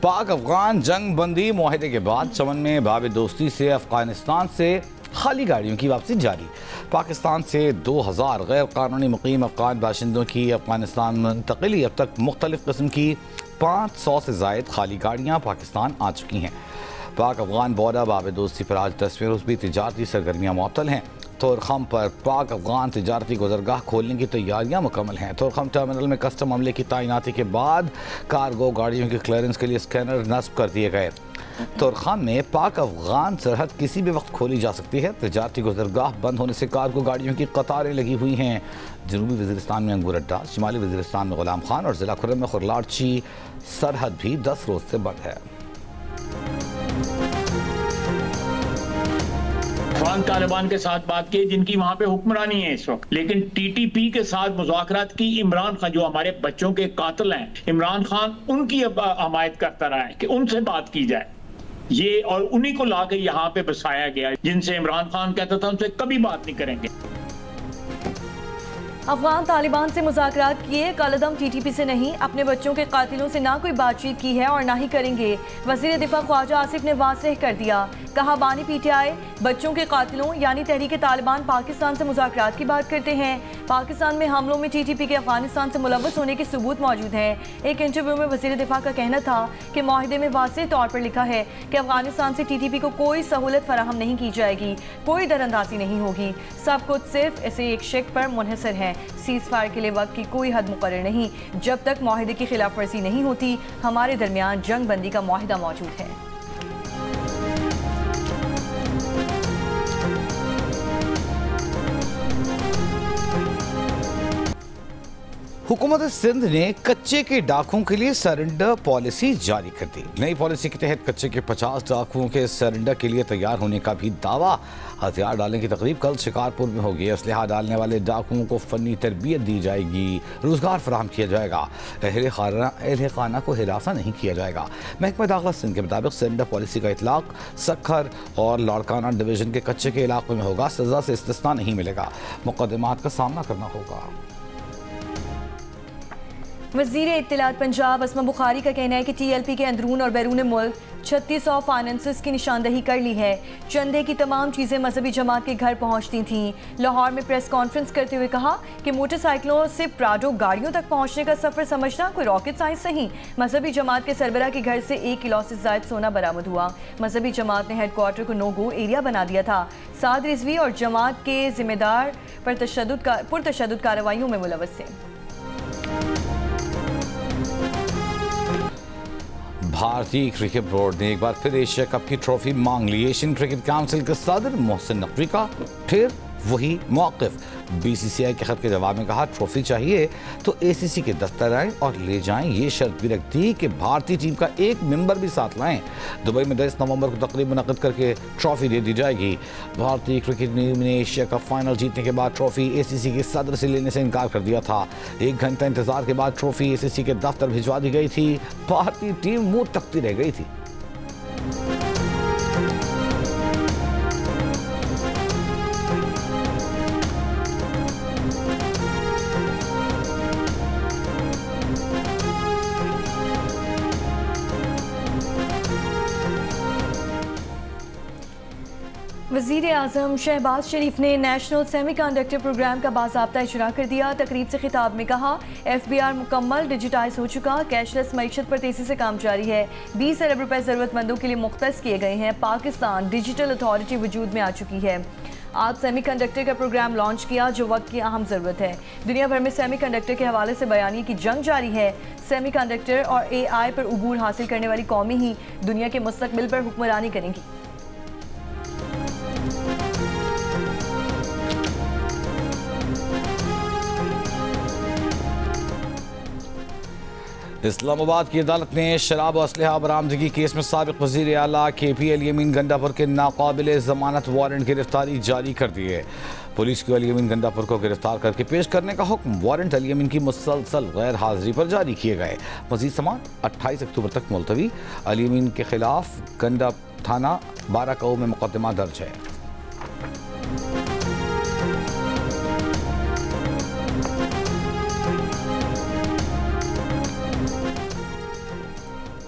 पाक अफगान जंग बंदी मुआहदे के बाद चमन में बाब दोस्ती से अफगानिस्तान से खाली गाड़ियों की वापसी जारी। पाकिस्तान से 2000 गैर कानूनी मुकीम अफगान बाशिंदों की अफगानिस्तान मुंतकिली। अब तक मुख्तलिफ किस्म की 500 से जायद खाली गाड़ियाँ पाकिस्तान आ चुकी हैं। पाक अफगान बॉर्डर बाब दोस्ती पर आज 10वें रोज़ भी तिजारती सरगर्मियाँ मुअत्तल हैं। तोरखम पर पाक अफगान तिजारती गुजरगाह खोलने की तैयारियां मुकम्मल हैं। तोरखम टर्मिनल में कस्टम अमले की तैनाती के बाद कार्गो गाड़ियों के क्लियरेंस के लिए स्कैनर नस्ब कर दिए गए। तोरखम में पाक अफगान सरहद किसी भी वक्त खोली जा सकती है। तिजारती गुजरगाह बंद होने से कार्गो गाड़ियों की कतारें लगी हुई हैं। जनूबी वज़ीरिस्तान में अंगूर अड्डा, शिमाली वज़ीरिस्तान में गुलाम खान और ज़िला खुर्रम में खुरलाची सरहद भी 10 रोज़ से बंद है। अफगान तालिबान के साथ बात की जिनकी वहाँ पे हुक्मरानी है इस वक्त, लेकिन टीटीपी के साथ मुज़ाकरात की इमरान खान जो हमारे बच्चों के कातिल हैं, इमरान खान उनकी हमायत करता रहा है कि उनसे बात की जाए। ये और उन्हीं को लाके यहाँ पे बसाया गया जिनसे इमरान खान कहता था उनसे कभी बात नहीं करेंगे। अफगान तालिबान से मुज़ाकरात किए, कलदम टीटीपी से नहीं, अपने बच्चों के कातिलों से ना कोई बातचीत की है और ना ही करेंगे। वज़ीर दिफा ख्वाजा आसिफ ने वाज़ेह कर दिया, कहा बानी पीटीआई बच्चों के कातिलों यानी तहरीक तालिबान पाकिस्तान से मुज़ाकरात की बात करते हैं। पाकिस्तान में हमलों में टीटीपी के अफगानिस्तान से मुलव्वस होने के सबूत मौजूद हैं। एक इंटरव्यू में वज़ीर दिफा का कहना था कि मुआहदे में वाज़ेह तौर पर लिखा है कि अफगानिस्तान से टीटीपी को कोई सहूलत फराहम नहीं की जाएगी, कोई दरअंदाजी नहीं होगी, सब कुछ सिर्फ इसे एक शक पर मुनहसर है। सीज़ फायर के लिए वक्त की कोई हद मुकर्रर नहीं। जब तक मुआहदे की खिलाफ वर्जी नहीं होती, हमारे दरमियान जंग बंदी का मुआहदा मौजूद है। हुकूमत सिंध ने कच्चे के डाकुओं के लिए सरेंडर पॉलिसी जारी कर दी। नई पॉलिसी के तहत कच्चे के 50 डाकुओं के सरेंडर के लिए तैयार होने का भी दावा। हथियार डालने की तकरीब कल शिकारपुर में होगी। असलहा डालने वाले डाकुओं को फनी तरबियत दी जाएगी, रोजगार फराहम किया जाएगा, अहल खाना को हिरासा नहीं किया जाएगा। महकमा दाखिला सिंध के मुताबिक सरेंडर पॉलिसी का इतलाक सक्खर और लाड़काना डिवीजन के कच्चे के इलाकों में होगा। सजा से इस्तिस्ना नहीं मिलेगा, मुकदमात का सामना करना होगा। वज़ीर इत्तलात पंजाब असमा बुखारी का कहना है कि TLP के अंदरून और बैरून मुल्क 3600 फाइनेंसेस की निशानदही कर ली है। चंदे की तमाम चीज़ें मजहबी जमात के घर पहुँचती थीं। लाहौर में प्रेस कॉन्फ्रेंस करते हुए कहा कि मोटरसाइकिलों से प्राडो गाड़ियों तक पहुँचने का सफ़र समझना कोई रॉकेट साइंस नहीं। मजहबी जमात के सरबराह के घर से 1 किलो से ज़ायद सोना बरामद हुआ। मजहबी जमात ने हेडक्वार्टर को नो गो एरिया बना दिया था। साद रिजवी और जमात के जिम्मेदार पुरतशद्दुद कार्रवाइयों में मुलव्वस थे। भारतीय क्रिकेट बोर्ड ने एक बार फिर एशिया कप की ट्रॉफी मांग ली। एशियन क्रिकेट काउंसिल के सदर मोहसिन नकवी का फिर वही मौक़िफ़। BCCI के खत के जवाब में कहा ट्रॉफी चाहिए तो ACC के दफ्तर आएँ और ले जाएं। ये शर्त भी रखती कि भारतीय टीम का एक मेंबर भी साथ लाएं। दुबई में 10 नवंबर को तकरीब मुनक़्क़द करके ट्रॉफी दे दी जाएगी। भारतीय क्रिकेट टीम ने एशिया कप फाइनल जीतने के बाद ट्रॉफी ACC के सदर से लेने से इनकार कर दिया था। 1 घंटा इंतजार के बाद ट्रॉफी ACC के दफ्तर भिजवा दी गई थी। भारतीय टीम मुँह तकती रह गई थी। वज़ीर आज़म शहबाज शरीफ ने नेशनल सेमीकंडक्टर प्रोग्राम का बाज़ाब्ता इजरा कर दिया। तकरीब से खिताब में कहा FBR मुकम्मल डिजिटाइज हो चुका, कैशलेस मईशत पर तेज़ी से काम जारी है। 20 अरब रुपए ज़रूरतमंदों के लिए मुख्तस किए गए हैं। पाकिस्तान डिजिटल अथॉरिटी वजूद में आ चुकी है। आज सेमीकंडक्टर का प्रोग्राम लॉन्च किया जो वक्त की अहम ज़रूरत है। दुनिया भर में सेमीकंडक्टर के हवाले से बयानी की जंग जारी है। सेमीकंडक्टर और AI पर उबूर हासिल करने वाली कौमें ही दुनिया के मुस्तकबिल पर हुक्मरानी करेंगी। इस्लामाबाद की अदालत ने शराब और असलहा बरामदगी केस में साबिक वज़ीर आला KP अली अमीन गंडापुर के नाकाबिल ज़मानत वारंट गिरफ्तारी जारी कर दी है। पुलिस को अली अमीन गंडापुर को गिरफ्तार करके पेश करने का हुक्म। वारंट अली अमीन की मुसलसल गैर हाजिरी पर जारी किए गए। मज़ीद समात 28 अक्टूबर तक मुलतवी। अली अमीन के खिलाफ गंडा थाना 12 काऊ में मुकदमा दर्ज है।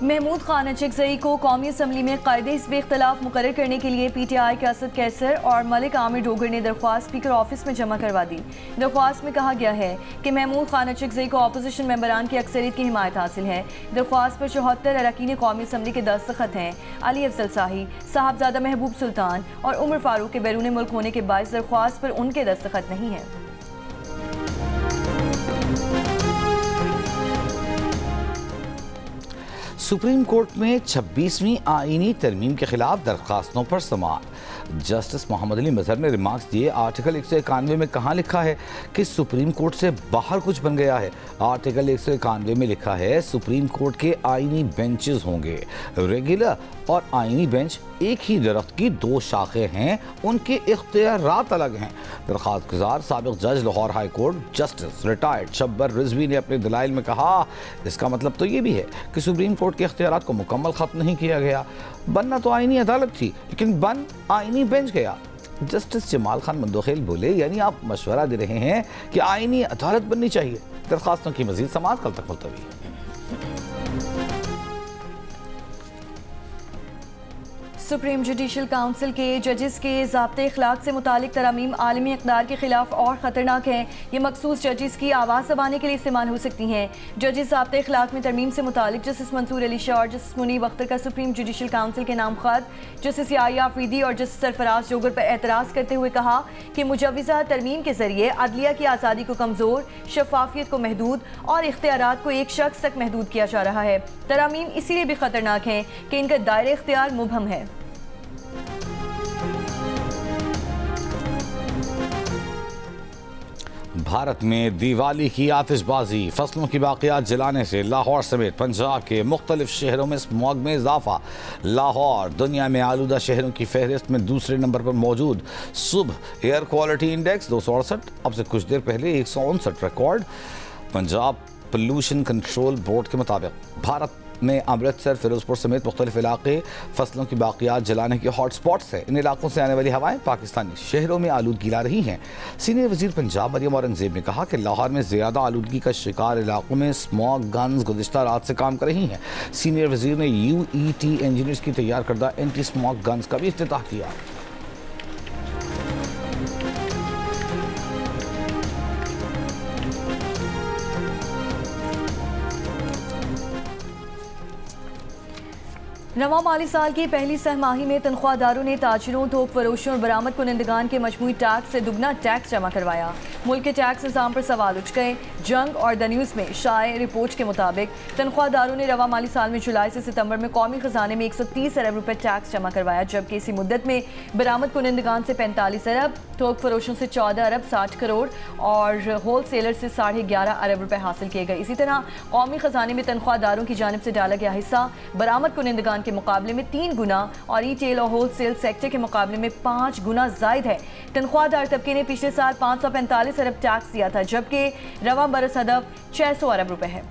महमूद खान अचकजई को कौमी असम्बली में कायदे हिस्ब इख्तलाफ मुकर्रर करने के लिए PTI के असद कैसर और मलिक आमिर डोगर ने दरख्वास्त स्पीकर ऑफिस में जमा करवा दी। दरख्वास्त में कहा गया है कि महमूद खान अचकजई को अपोजिशन मेंबरान की अक्सरियत की हिमायत हासिल है। दरख्वास्त पर 74 अरकान कौमी असम्बली के दस्तखत हैं। अली अफजल शाही, साहबजादा महबूब सुल्तान और उमर फारूक के बैरून मुल्क होने के बायस दरख्वास्त पर उनके दस्तखत नहीं हैं। सुप्रीम कोर्ट में 26वीं आईनी तरमीम के खिलाफ दरख्वास्तों पर समाअत। जस्टिस मोहम्मद अली मजहर ने रिमार्क्स दिए। आर्टिकल 191 में कहाँ लिखा है कि सुप्रीम कोर्ट से बाहर कुछ बन गया है। आर्टिकल 191 में लिखा है सुप्रीम कोर्ट के आईनी बेंचेस होंगे। रेगुलर और आईनी बेंच एक ही दरख्त की दो शाखें हैं, उनके इख्तियारात अलग हैं। दरख्वास्त गुजार साबिक जज Lahore high court justice retired Shabbar Rizvi ने अपने दलाइल में कहा, इसका मतलब तो ये भी है कि सुप्रीम कोर्ट के इख्तियारात को मुकम्मल ख़त्म नहीं किया गया। बनना तो आईनी अदालत थी, लेकिन बन आईनी बेंच गया। जस्टिस जमाल खान मंदोखेल बोले, यानी आप मशवरा दे रहे हैं कि आईनी अदालत बननी चाहिए। दरख्वास्तों की मजीद समाअत कल तक मुलतवी है। सुप्रीम जुडिशल काउंसिल के जजेस के ज़ाब्ते इखलाक से मुतालिक तरामीम आलमी इक़दार के खिलाफ और ख़तरनाक हैं। ये मखसूस जजेस की आवाज़ दबाने के लिए इस्तेमाल हो सकती हैं। जजेस ज़ाब्ते इखलाक में तरमीम से मुतालिक जस्टिस मंसूर अली शाह और जस्टिस मुनीब अख्तर का सुप्रीम जुडिशल काउंसिल के नाम खत जस्टिस याहिया अफरीदी और जस्टिस सरफराज जोगर पर एतराज़ करते हुए कहा कि मुजव्वज़ा तरमीम के ज़रिए अदलिया की आज़ादी को कमज़ोर, शफाफियत को महदूद और इख्तियारात को एक शख्स तक महदूद किया जा रहा है। तरामीम इसीलिए भी ख़तरनाक हैं कि इनका दायरे इख्तियार मुबहम है। भारत में दिवाली की आतिशबाजी, फसलों की बाक़ियात जलाने से लाहौर समेत पंजाब के मुख्तलिफ शहरों में स्मॉग में इजाफा। लाहौर दुनिया में आलूदा शहरों की फहरिस्त में दूसरे नंबर पर मौजूद। सुबह एयर क्वालिटी इंडेक्स 268, अब से कुछ देर पहले 159 record. Punjab pollution control board के मुताबिक भारत में अमृतसर, फिरोजपुर समेत मुख्तलिफ इलाके फसलों की बाक़ियात जलाने के हॉट स्पॉट्स हैं। इन इलाकों से आने वाली हवाएं पाकिस्तानी शहरों में आलूदगी ला रही हैं। सीनियर वज़ीर पंजाब मरियम औरंगज़ेब ने कहा कि लाहौर में ज़्यादा आलूदगी का शिकार इलाकों में स्मॉग गन्स गुज़िश्ता रात से काम कर रही हैं। सीनियर वज़ीर ने UET इंजीनियर्स की तैयार करदा एंटी स्मॉग गन्स का भी इफ्तिताह किया। नवा माली साल की पहली सहमाही में तनख्वाहदारों ने ताजिरों, थोक फरोशों और बरामद कुनंदगान के मजमूई टैक्स से दुगना टैक्स जमा करवाया। मुल्क के टैक्स निज़ाम पर सवाल उठ गए। जंग और द न्यूज़ में शाये रिपोर्ट के मुताबिक तनख्वाहदारों ने रवा माली साल में जुलाई से सितंबर में कौमी खजाने में 130 अरब रुपए टैक्स जमा करवाया, जबकि इसी मुद्दत में बरामद कुनंदगान से 45 अरब, थोक फरोशों से 14 अरब 60 करोड़ और होल सेलर से 11.5 अरब रुपए हासिल किए गए। इसी तरह कौमी खजाने में तनख्वाहदारों की जानिब से डाला गया हिस्सा बरामद कुनंदगान के मुकाबले में 3 गुना और रिटेल और होल सेल सेक्टर के मुकाबले में 5 गुना जायद है। तनख्वाहदार तबके ने पिछले साल 545 अरब टैक्स दिया था, जबकि रवा बरस हदफ 600 अरब रुपए है।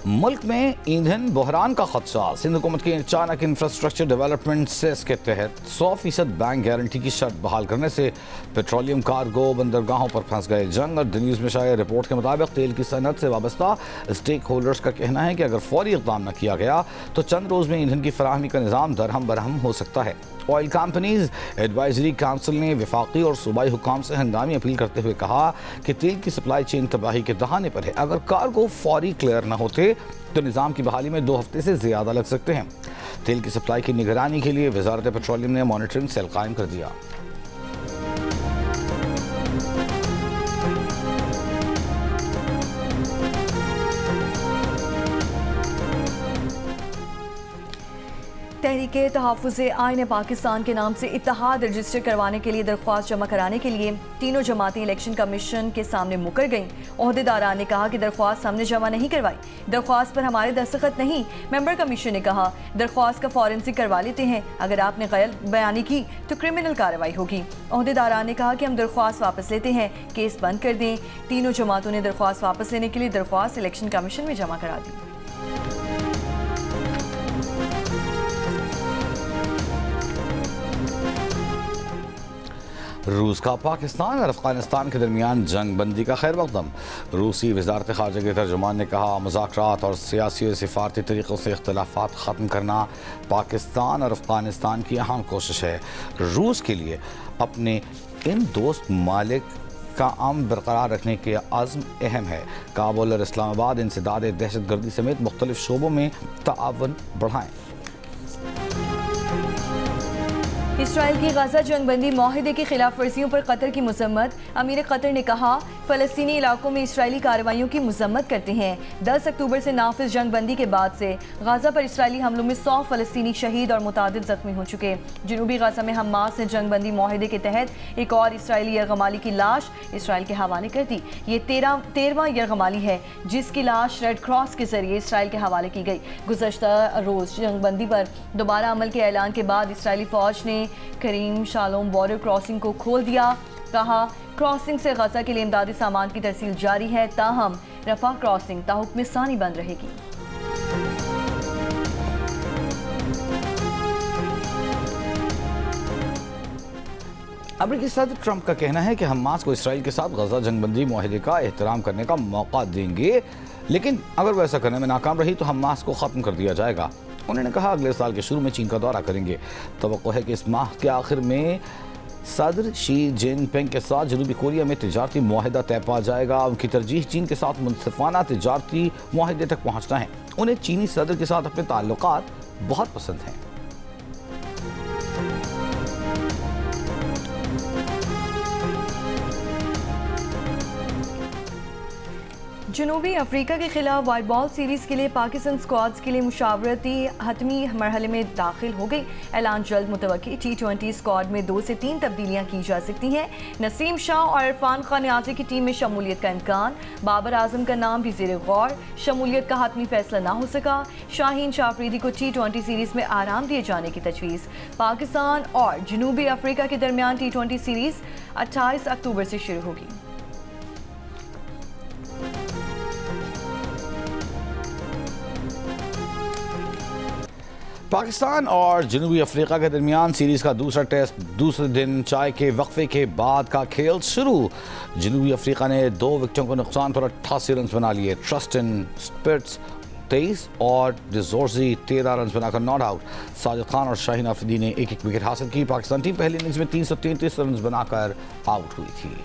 मुल्क में ईंधन बहरान का खदशा। सिंध हुकूमत की अचानक इंफ्रास्ट्रक्चर डेवलपमेंट सेस के तहत 100% बैंक गारंटी की शर्त बहाल करने से पेट्रोलियम कार्गो बंदरगाहों पर फंस गए। जंग और द न्यूज़ में शाये रिपोर्ट के मुताबिक तेल की सनत से वाबस्ता स्टेक होल्डर्स का कहना है कि अगर फौरी इक़दाम न किया गया तो चंद रोज़ में ईंधन की फराहमी का निज़ाम दरहम बरहम हो सकता है। ऑयल कंपनीज एडवाइजरी काउंसिल ने वफाकी और सूबाई हुकाम से हंगामी अपील करते हुए कहा कि तेल की सप्लाई चेन तबाही के दहाने पर है। अगर कार्गो फौरी क्लियर न होते तो निज़ाम की बहाली में 2 हफ्ते से ज़्यादा लग सकते हैं। तेल की सप्लाई की निगरानी के लिए वजारत पेट्रोलियम ने मॉनिटरिंग सेल कायम कर दिया। तहरीके तहफ़्फ़ुज़े आईन पाकिस्तान के नाम से इत्तेहाद रजिस्टर करवाने के लिए दरख्वास्त जमा कराने के लिए तीनों जमातें इलेक्शन कमीशन के सामने मुकर गईं। ओहदेदारान ने कहा कि दरख्वास्त हमने जमा नहीं करवाई, दरख्वास्त पर हमारे दस्तखत नहीं। मेंबर कमीशन ने कहा दरख्वास्त का फॉरेंसिक करवा लेते हैं, अगर आपने गलत बयानी की तो क्रिमिनल कार्रवाई होगी। ओहदेदारान ने कहा कि हम दरख्वास्त वापस लेते हैं, केस बंद कर दें। तीनों जमातों ने दरख्वास्त वापस लेने के लिए दरख्वास्त इलेक्शन कमीशन में जमा करा दी। रूस का पाकिस्तान और अफगानिस्तान के दरमियान जंग बंदी का खैर मकदम। रूसी वजारत ख़ारजा के तर्जुमान ने कहा, मुज़ाकरात और सियासी और सिफारती तरीक़ों से इख्तलाफात ख़त्म करना पाकिस्तान और अफगानिस्तान की अहम कोशिश है। रूस के लिए अपने इन दोस्त मालिक का अमन बरकरार रखने के अज़्म अहम है। काबुल और इस्लामाबाद इंसदाद दहशतगर्दी समेत मुख्तलिफ शोबों में ताअवुन बढ़ाएँ। इसराइल की गाजा जंगबंदी माहिदे की खिलाफ वर्जियों पर कतर की मजम्मत। अमीर कतर ने कहा, फ़लस्तीनी इलाकों में इसराइली कार्रवाइयों की मजम्मत करते हैं। 10 अक्टूबर से नाफिज जंगबंदी के बाद से गाजा पर इसराइली हमलों में 100 फ़लस्तीनी शहीद और मुतादिद ज़ख्मी हो चुके। जनूबी गाजा में हमास ने जंगबंदी माहिदे के तहत एक और इसराइली यरगमाली की लाश इसराइल के हवाले कर दी। ये 13वां यरगमाली है जिसकी लाश रेड क्रॉस के जरिए इसराइल के हवाले की गई। गुज़श्ता रोज़ जंगबंदी पर दोबारा अमल के ऐलान के बाद इसराइली फ़ौज ने करीम शालोम बॉर्डर क्रॉसिंग को खोल दिया। कहा, क्रॉसिंग से गजा के लिए इमदादी सामान की तरसील जारी है, ताहम रफा क्रॉसिंग ताहुक्म सानी बंद रहेगी। अमेरिकी सदर ट्रंप का कहना है कि हमास को इसराइल के साथ गजा जंगबंदी मुआहदे का एहतराम करने का मौका देंगे, लेकिन अगर वो ऐसा करने में नाकाम रही तो हमास को ख़त्म कर दिया जाएगा। उन्होंने कहा, अगले साल के शुरू में चीन का दौरा करेंगे। तवक्को है कि इस माह के आखिर में सदर शी जिनपिंग के साथ जनूबी कोरिया में तिजारती मुआहदा तय पा जाएगा। उनकी तरजीह चीन के साथ मुनसिफाना तिजारती मुआहदे तक पहुँचना है। उन्हें चीनी सदर के साथ अपने ताल्लुकात बहुत पसंद हैं। जनूबी अफ्रीका के खिलाफ वाइट बॉल सीरीज़ के लिए पाकिस्तान स्क्वाड्स के लिए मुशावरती हतमी मरहले में दाखिल हो गई। ऐलान जल्द मुतवक्की। T20 स्क्वाड में 2 से 3 तब्दीलियाँ की जा सकती हैं। नसीम शाह और इरफान खान न्याज़ी की टीम में शमूलियत का इम्कान। बाबर आजम का नाम भी ज़ेर गौर। शमूलियत का हतमी फैसला ना हो सका। शाहीन शाफरीदी को T20 सीरीज़ में आराम दिए जाने की तजवीज़। पाकिस्तान और जनूबी अफ्रीका के दरमियान T20 सीरीज़ 28 अक्टूबर से शुरू होगी। पाकिस्तान और जनूबी अफ्रीका के दरमियान सीरीज़ का दूसरा टेस्ट दूसरे दिन चाय के वक्फे के बाद का खेल शुरू। जनूबी अफ्रीका ने 2 विकेटों के नुकसान पर 88 रन बना लिए। ट्रस्टन स्पिट्स 23 और डिजोर्जी 13 रन बनाकर नॉट आउट। साजिद खान और शाहीन आफरीदी ने एक विकेट हासिल की। पाकिस्तान टीम पहली इनिंग्स में 333 रन बनाकर आउट हुई थी।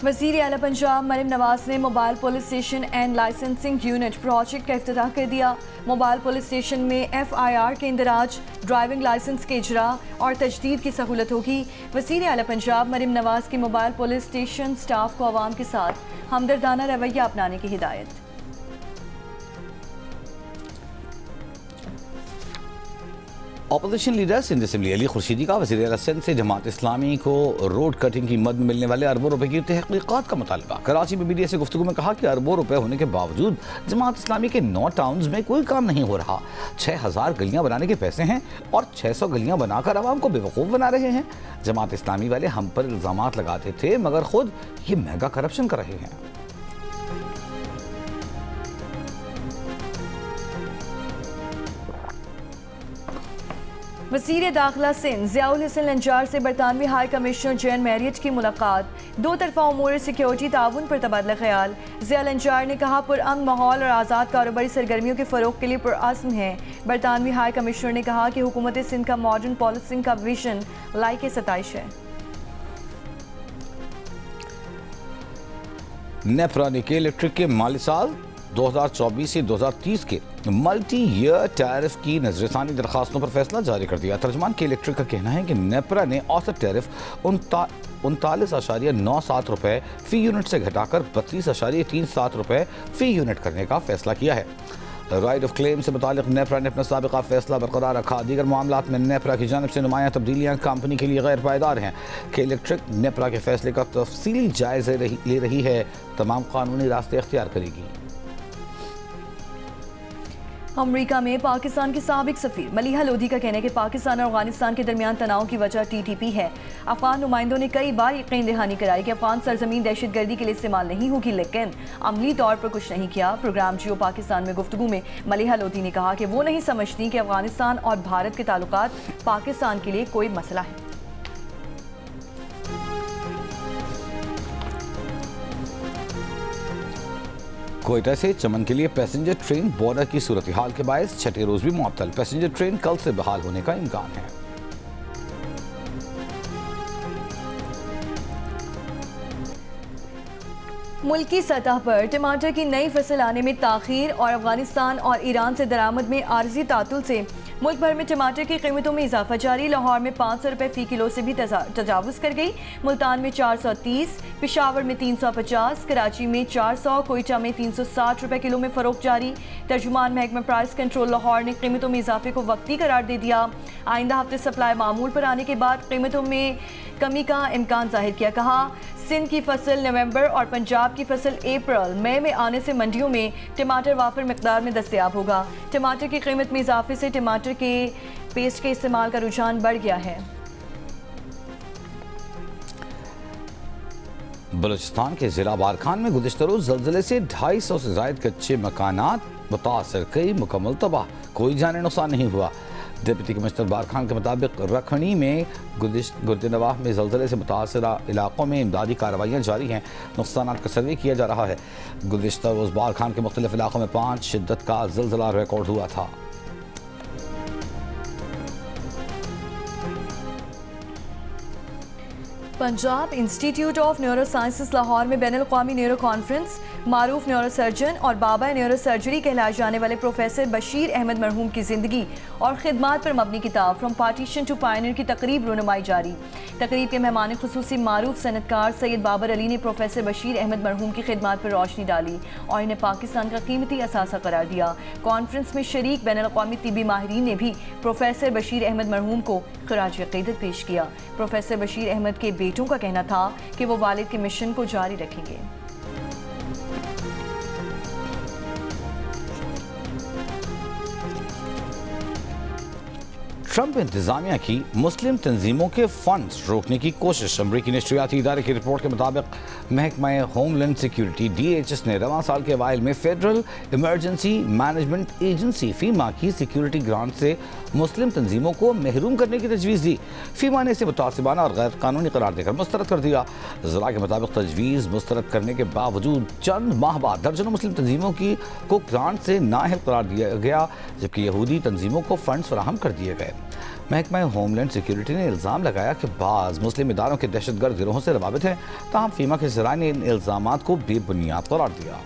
वज़ीर आला पंजाब मरियम नवाज ने mobile police station and licensing unit project का इफ्तिताह कर दिया। मोबाइल पुलिस स्टेशन में FIR के इंदराज, ड्राइविंग लाइसेंस के इजरा और तजदीद की सहूलत होगी। वज़ीर आला पंजाब मरियम नवाज की मोबाइल पुलिस स्टेशन स्टाफ को आवाम के साथ हमदर्दाना रवैया अपनाने की हिदायत। Opposition leader Sindh assembly Ali Khurshidi का वज़ीर आला सिंध से जमात इस्लामी को रोड कटिंग की मद में मिलने वाले अरबों रुपए की तहक़ीक़ात का मुतालबा। कराची में मीडिया से गुफ्तगू में कहा कि अरबों रुपए होने के बावजूद जमात इस्लामी के 9 टाउन्स में कोई काम नहीं हो रहा। 6000 गलियां बनाने के पैसे हैं और 600 गलियां बनाकर आवाम को बेवकूफ़ बना रहे हैं। जमात इस्लामी वाले हम पर इल्ज़ामात लगाते थे मगर खुद ये महंगा करप्शन कर रहे हैं। वज़ीर दाखिला सिंध ज़ियाउल हसन लंजार से बरतानवी हाई कमिश्नर जैन मैरियट की मुलाकात। 2 तरफ़ा उमूर सिक्योरिटी ताउन पर तबादला ख्याल। ज़िया लंजार ने कहा, पुरअमन माहौल और आज़ाद कारोबारी सरगर्मियों के फ़रोग़ के लिए पुरअज़्म है। बरतानवी हाई कमिश्नर ने कहा कि हुकूमत सिंध का मॉडर्न पॉलिसिंग का विजन लायक सताइश है। नेपरा ने के इलेक्ट्रिक के माली साल 2024 से 2030 के मल्टी ईयर टैरिफ की नजरसानी दरखास्तों पर फैसला जारी कर दिया। तर्जमान के इलेक्ट्रिक का कहना है कि नेपरा ने औसत टैरिफ 39.97 रुपये फ़ी यूनिट से घटाकर 32.37 रुपये फ़ी यूनिट करने का फैसला किया है। राइट ऑफ क्लेम से मुतालिक नेपरा ने अपना साबिका फैसला बरकरार रखा। दीगर मामलात में नेपरा की जानिब से नुमायां तब्दीलियाँ कंपनी के लिए गैर पायदार हैं। के इलेक्ट्रिक नेपरा के फैसले का तफसीली जायज़े ले रही है, तमाम कानूनी रास्ते अख्तियार करेगी। अमरीका में पाकिस्तान के साबिक सफीर मलीहा लोधी का कहना है कि पाकिस्तान और अफगानिस्तान के दरमियान तनाव की वजह TTP है। अफगान नुमाइंदों ने कई बार यकीन दहानी कराई कि अफगान सरजमीन दहशतगर्दी के लिए इस्तेमाल नहीं होगी, लेकिन अमली तौर पर कुछ नहीं किया। प्रोग्राम जियो पाकिस्तान में गुफ्तगू में मलीहा लोधी ने कहा कि वो नहीं समझती कि अफगानिस्तान और भारत के ताल्लुकात पाकिस्तान के लिए कोई मसला है। कोयटा से चमन के लिए पैसेंजर ट्रेन बॉर्डर की सूरत हाल के बायस छठे रोज भी मुअत्तल। पैसेंजर ट्रेन कल से बहाल होने का इम्कान है। मुल्की सतह पर टमाटर की नई फसल आने में ताखीर और अफगानिस्तान और ईरान से दरामद में आर्जी तातुल से मुल्क भर में टमाटर की कीमतों में इजाफा जारी। लाहौर में 500 रुपये फ़ी किलो से भी तजावुज़ कर गई। मुल्तान में 430, पेशावर में 350, कराची में 400, कोयटा में 360 रुपये किलो में फ़रोख्त जारी। तर्जुमान महकमा प्राइस कंट्रोल लाहौर ने कीमतों में इजाफे को वक्ती करार दे दिया। आइंदा हफ्ते सप्लाई मामूल पर आने के बाद कीमतों में कमी का इम्कान जाहिर किया। कहा सिंध की फसल नवंबर और पंजाब की फसल अप्रैल मई में आने से मंडियों में टमाटर वाफिर मिकदार में दस्तयाब होगा। टमाटर की कीमत में इजाफे से टमाटर के पेस्ट के इस्तेमाल का रुझान बढ़ गया है। बलूचिस्तान के जिला बारखान में गुज़िश्ता रोज़ ज़लज़ले से 250 से ज़ायद कच्चे मकानात मुतासर, कई मुकम्मल तबाह, कोई जानी नुकसान नहीं हुआ। डिप्टी कमिश्नर बारखान के मुताबिक रखनी में गुर्दनवाह में ज़लज़ले से मुतासरा इलाकों में इमदादी कार्रवाइयाँ जारी हैं। नुकसान का सर्वे किया जा रहा है। गुज़िश्ता रोज़ बारखान के मुख्तलिफ इलाकों में 5 शिद्दत का ज़लज़ला रिकॉर्ड हुआ था। Punjab institute of neuro sciences Lahore में बैनुल अक़वामी न्यूरो कॉन्फ्रेंस मारूफ न्यूरो सर्जन और बाबा न्यूरो सर्जरी कहलाए जाने वाले प्रोफेसर बशीर अहमद मरहूम की ज़िंदगी और खिदमात पर मबनी किताब फ्राम पार्टीशन टू पायनियर की तकरीब रुनुमाई जारी। तकरीब के मेहमान खुसूसी मारूफ सनतकार सैयद बाबर अली ने प्रोफेसर बशीर अहमद मरहूम की खिदमात पर रोशनी डाली और इन्हें पाकिस्तान का कीमती असासा करार दिया। कॉन्फ्रेंस में शरीक बैनुल अक़वामी तिब्बी माहिरीन ने भी प्रोफेसर बशीर अहमद मरहूम को खराज अक़ीदत पेश किया। प्रोफेसर बशीर अहमद के बेटों का कहना था कि वो वालिद के मिशन को जारी रखेंगे। ट्रंप इंतजामिया की मुस्लिम तंजीमों के फंड्स रोकने की कोशिश। अमरीकी नशरियाती इदारे की रिपोर्ट के मुताबिक महकमा होमलैंड सिक्योरिटी DHS ने रवां साल के अवाइल में फेडरल इमरजेंसी मैनेजमेंट एजेंसी फीमा की सिक्योरिटी ग्रांट से मुस्लिम तंजीमों को महरूम करने की तजवीज़ दी। फीमा ने इसे मुतासिबाना और गैर कानूनी करार देकर मुस्तरद कर दिया। ज़रा के मुताबिक तजवीज़ मुस्तरद करने के बावजूद चंद माह बाद दर्जनों मुस्लिम तंजीमों को ग्रांट से नाअहल करार दिया गया, जबकि यहूदी तंजीमों को फंड्स फराहम कर दिए गए। महकमा होमलैंड सिक्योरिटी ने इल्ज़ाम लगाया कि बाज़ मुस्लिम इदारों के दहशतगर्द गिरोहों से रवाबित हैं, ताहम फीमा के ज़राए ने इन इल्ज़ामात को बेबुनियाद करार दिया।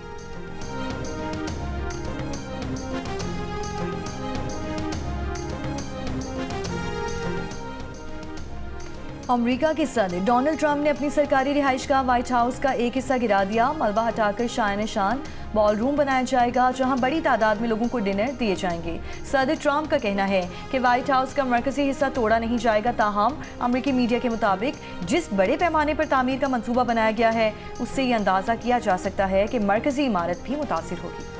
अमेरिका के सदर डोनाल्ड ट्रंप ने अपनी सरकारी रिहाइश का व्हाइट हाउस का एक हिस्सा गिरा दिया। मलबा हटाकर शान शान बॉल रूम बनाया जाएगा, जहां बड़ी तादाद में लोगों को डिनर दिए जाएंगे। सदर ट्रंप का कहना है कि व्हाइट हाउस का मरकजी हिस्सा तोड़ा नहीं जाएगा, ताहम अमेरिकी मीडिया के मुताबिक जिस बड़े पैमाने पर तामीर का मंसूबा बनाया गया है उससे ये अंदाज़ा किया जा सकता है कि मरकजी इमारत भी मुतासिर होगी।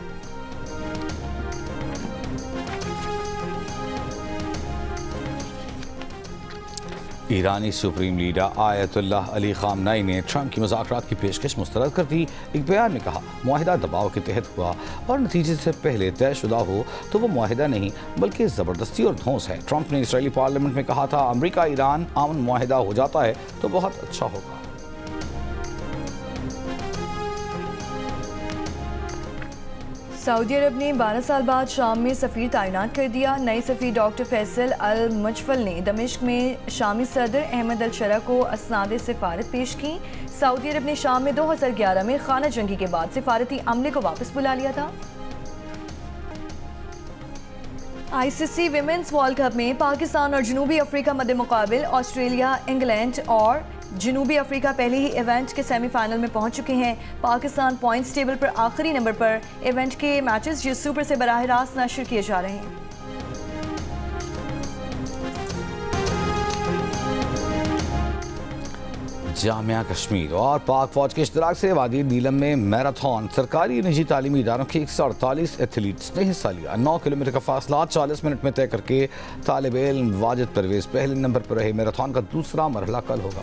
ईरानी सुप्रीम लीडर आयतुल्लाह अली ख़ामनेई ने ट्रंप की मुज़ाकरात की पेशकश मुस्तरद कर दी। एक बयान में कहा, मुआहिदा दबाव के तहत हुआ और नतीजे से पहले तयशुदा हो तो वो मुआहिदा नहीं बल्कि ज़बरदस्ती और धौंस है। ट्रंप ने इसराइली पार्लियामेंट में कहा था, अमेरिका ईरान अमन मुआहिदा हो जाता है तो बहुत अच्छा होगा। सऊदी अरब ने 12 साल बाद शाम में सफ़ीर तैनात कर दिया। नए सफ़ीर डॉक्टर फैसल अल मुजफल ने दमिश्क में शामी सदर अहमद अल शरा को असनाद सिफारत पेश की। सऊदी अरब ने शाम में 2011 में खाना जंगी के बाद सिफारती अमले को वापस बुला लिया था। ICC विमेंस वर्ल्ड कप में पाकिस्तान और जनूबी अफ्रीका मद्दे मुकाबिल ऑस्ट्रेलिया, इंग्लैंड और जनूबी अफ्रीका पहले ही इवेंट के सेमीफाइनल में पहुंच चुके हैं। पाकिस्तान पॉइंट्स टेबल पर आखिरी नंबर पर। इवेंट के मैचेस जियो सुपर से बराह रास्त नशर किए जा रहे हैं। जामिया कश्मीर और पाक फौज के इश्तराक से वादी नीलम में मैराथन सरकारी निजी तालीमी इदारों के 148 एथलीट्स ने हिस्सा लिया। 9 किलोमीटर का फासला 40 मिनट में तय करके तालिब इल्म वाजिद परवेज पहले नंबर पर रहे। मैराथन का दूसरा मरहला कल होगा।